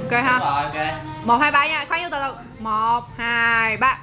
Ok ha. Rồi, ok. 1, 2, 3 nha. Khoan vô từ từ. 1, 2, 3.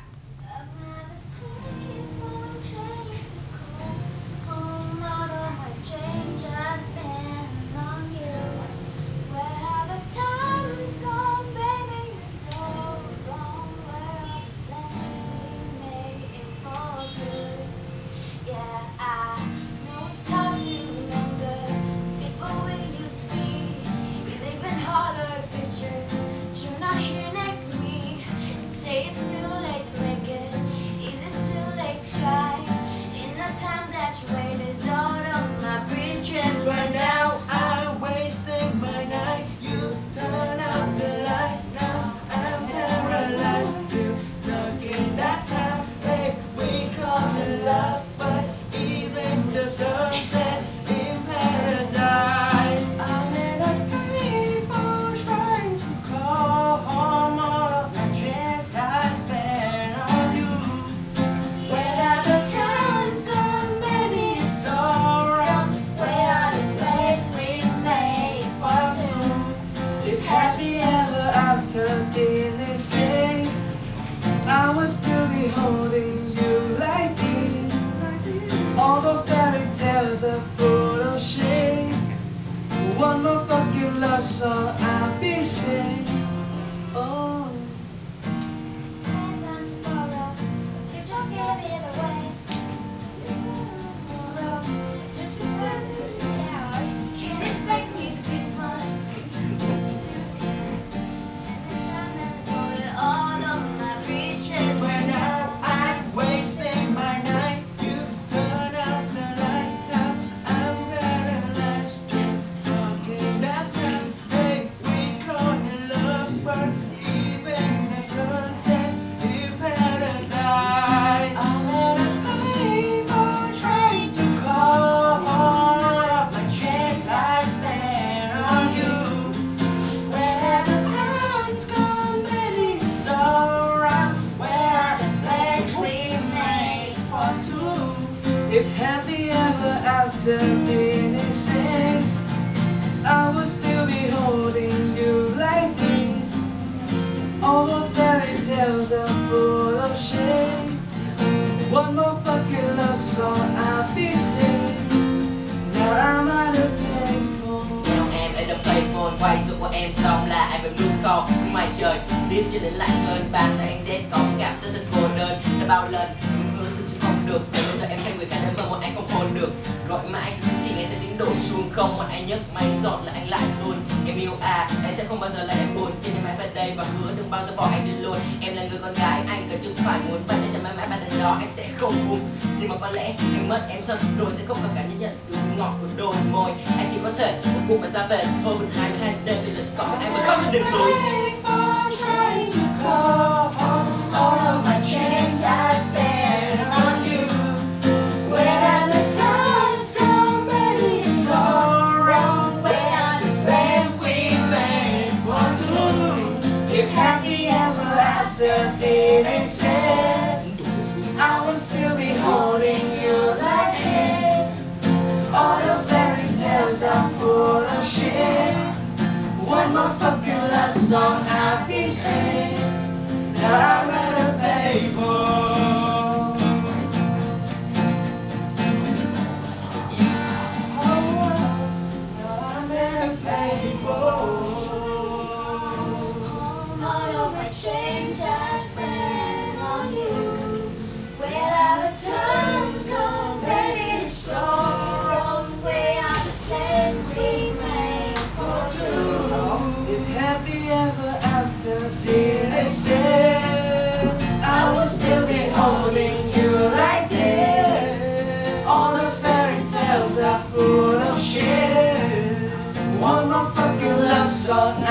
I will still be holding you like this. All the fairy tales are full of shade. One more fucking love song I'll be singing. Oh. If happy ever after didn't say, I will still be holding you like this. All the fairy tales are full of shade. One more fucking love song I'll be singing. Now I'm at a payphone. Now em ở the payphone, quay số của em xong là anh vẫn luôn call. Nhưng ngoài trời, biết cho đến lạnh hơn. Ban ra anh Z có cảm giác thật cô đơn. Đã bao lần em hứa sẽ chỉ không được. Bây giờ em thay người khác đến mà bọn anh không hôn được. Gọi mãi chỉ nghe thấy tiếng đổ chuông không. Bọn anh nhấc máy dọn là anh lại luôn. Em yêu à, anh sẽ không bao giờ là em buồn. Xin em hãy về đây và hứa đừng bao giờ bỏ anh đi luôn. Em là người con gái anh cần chứ phải muốn. Và chắc chắn mãi mãi ban đến đó anh sẽ không buồn. Nhưng mà có lẽ anh mất em thật rồi sẽ không có cả nhận nhận được ngọt của đôi môi. Anh chỉ có thể một cuộc mà ra về thôi một 22 đêm. Bây giờ chỉ còn một anh mà khóc cho đến lối. All of my chance I spent on you. Where have the times gone, baby? It's all wrong. Where are the plans we made for two? If happy ever after didn't exist, I will still be holding you like this. All those fairy tales are full of shit. One more fucking love song I'll be singing. Now I'm at a payphone. Now I'm at a payphone. All of my change I spent on you. Where are the times gone, baby? It's so wrong. Where are the plans we made for two? If happy ever after didn't exist, I will still be holding you like this. All those fairy tales are full of shit. One more fucking love song